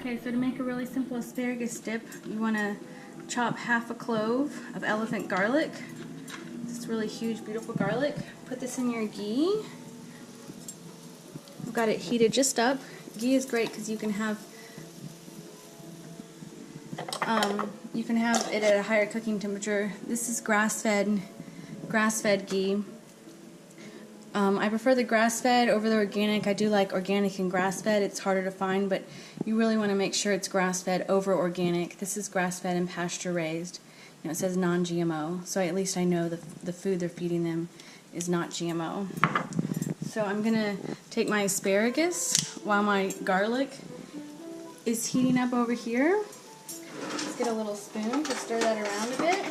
Okay, so to make a really simple asparagus dip, you want to chop half a clove of elephant garlic. This really huge, beautiful garlic. Put this in your ghee. I've got it heated just up. Ghee is great because you can have it at a higher cooking temperature. This is grass-fed ghee. I prefer the grass-fed over the organic. I do like organic and grass-fed. It's harder to find, but you really want to make sure it's grass-fed over organic. This is grass-fed and pasture-raised. You know, it says non-GMO, so at least I know the food they're feeding them is not GMO. So I'm going to take my asparagus while my garlic is heating up over here. Let's get a little spoon to stir that around a bit.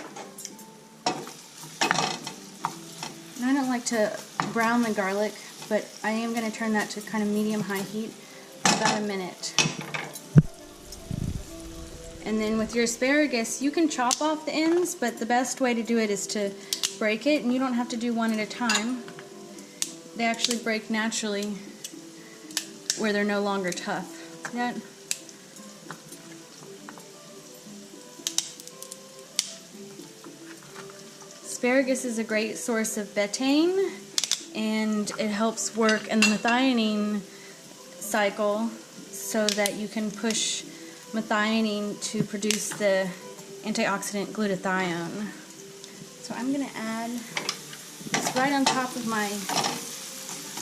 And I don't like to brown the garlic, but I am going to turn that to kind of medium-high heat for about a minute. And then with your asparagus, you can chop off the ends, but the best way to do it is to break it, and you don't have to do one at a time. They actually break naturally where they're no longer tough. See that? Asparagus is a great source of betaine, and it helps work in the methionine cycle so that you can push methionine to produce the antioxidant glutathione. So I'm going to add this right on top of my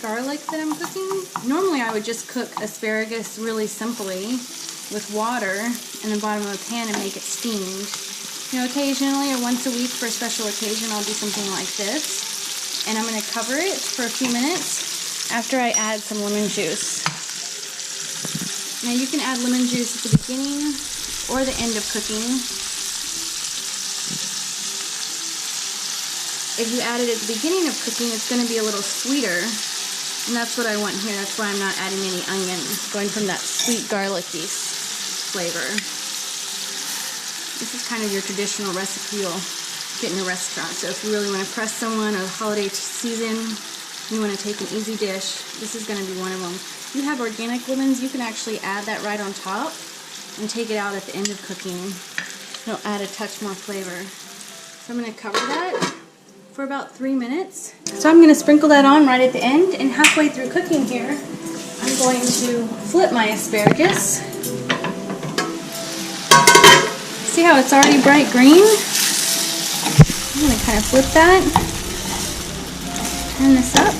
garlic that I'm cooking. Normally I would just cook asparagus really simply with water in the bottom of a pan and make it steamed. You know, occasionally or once a week for a special occasion I'll do something like this. And I'm going to cover it for a few minutes after I add some lemon juice. Now you can add lemon juice at the beginning or the end of cooking. If you add it at the beginning of cooking, it's going to be a little sweeter. And that's what I want here. That's why I'm not adding any onion. Going from that sweet garlicky flavor. This is kind of your traditional recipe you'll get in a restaurant. So if you really want to impress someone or the holiday season, you want to take an easy dish, this is going to be one of them. If you have organic lemons, you can actually add that right on top and take it out at the end of cooking. It'll add a touch more flavor. So I'm going to cover that for about 3 minutes. So I'm going to sprinkle that on right at the end, and halfway through cooking here, I'm going to flip my asparagus. See how it's already bright green? I'm going to kind of flip that, turn this up.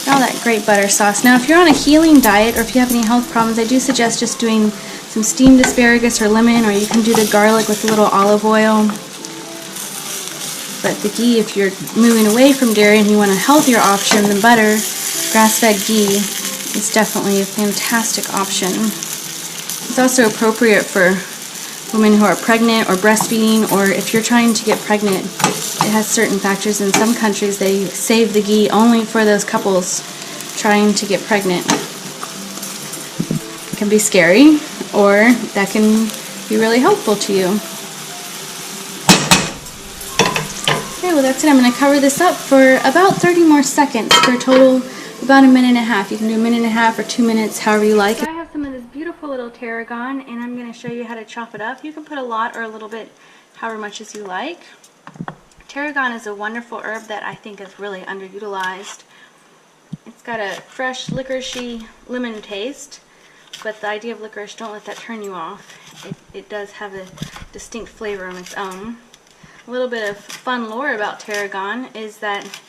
All that great butter sauce. Now if you're on a healing diet or if you have any health problems, I do suggest just doing some steamed asparagus or lemon, or you can do the garlic with a little olive oil. But the ghee, if you're moving away from dairy and you want a healthier option than butter, grass-fed ghee is definitely a fantastic option. It's also appropriate for women who are pregnant or breastfeeding, or if you're trying to get pregnant. It has certain factors. In some countries they save the ghee only for those couples trying to get pregnant. It can be scary, or that can be really helpful to you. Okay, well that's it. I'm going to cover this up for about 30 more seconds for a total about a minute and a half. You can do a minute and a half or 2 minutes, however you like. So I have some of this beautiful little tarragon, and I'm going to show you how to chop it up. You can put a lot or a little bit, however much as you like. Tarragon is a wonderful herb that I think is really underutilized. It's got a fresh licoricey lemon taste, but the idea of licorice, don't let that turn you off. It does have a distinct flavor on its own. A little bit of fun lore about tarragon is that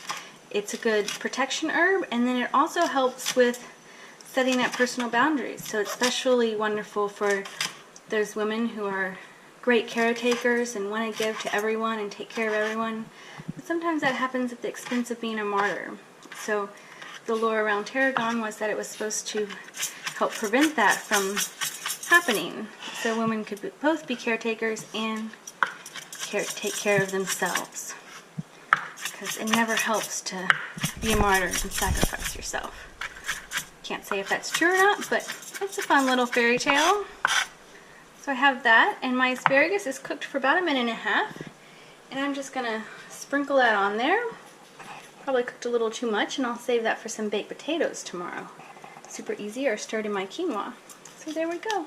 it's a good protection herb, and then it also helps with setting up personal boundaries. So it's especially wonderful for those women who are great caretakers and want to give to everyone and take care of everyone. But sometimes that happens at the expense of being a martyr. So the lore around tarragon was that it was supposed to help prevent that from happening. So women could both be caretakers and take care of themselves. Because it never helps to be a martyr and sacrifice yourself. Can't say if that's true or not, but it's a fun little fairy tale. So I have that, and my asparagus is cooked for about a minute and a half, and I'm just going to sprinkle that on there. Probably cooked a little too much, and I'll save that for some baked potatoes tomorrow. super easy, or stirred in my quinoa. So there we go.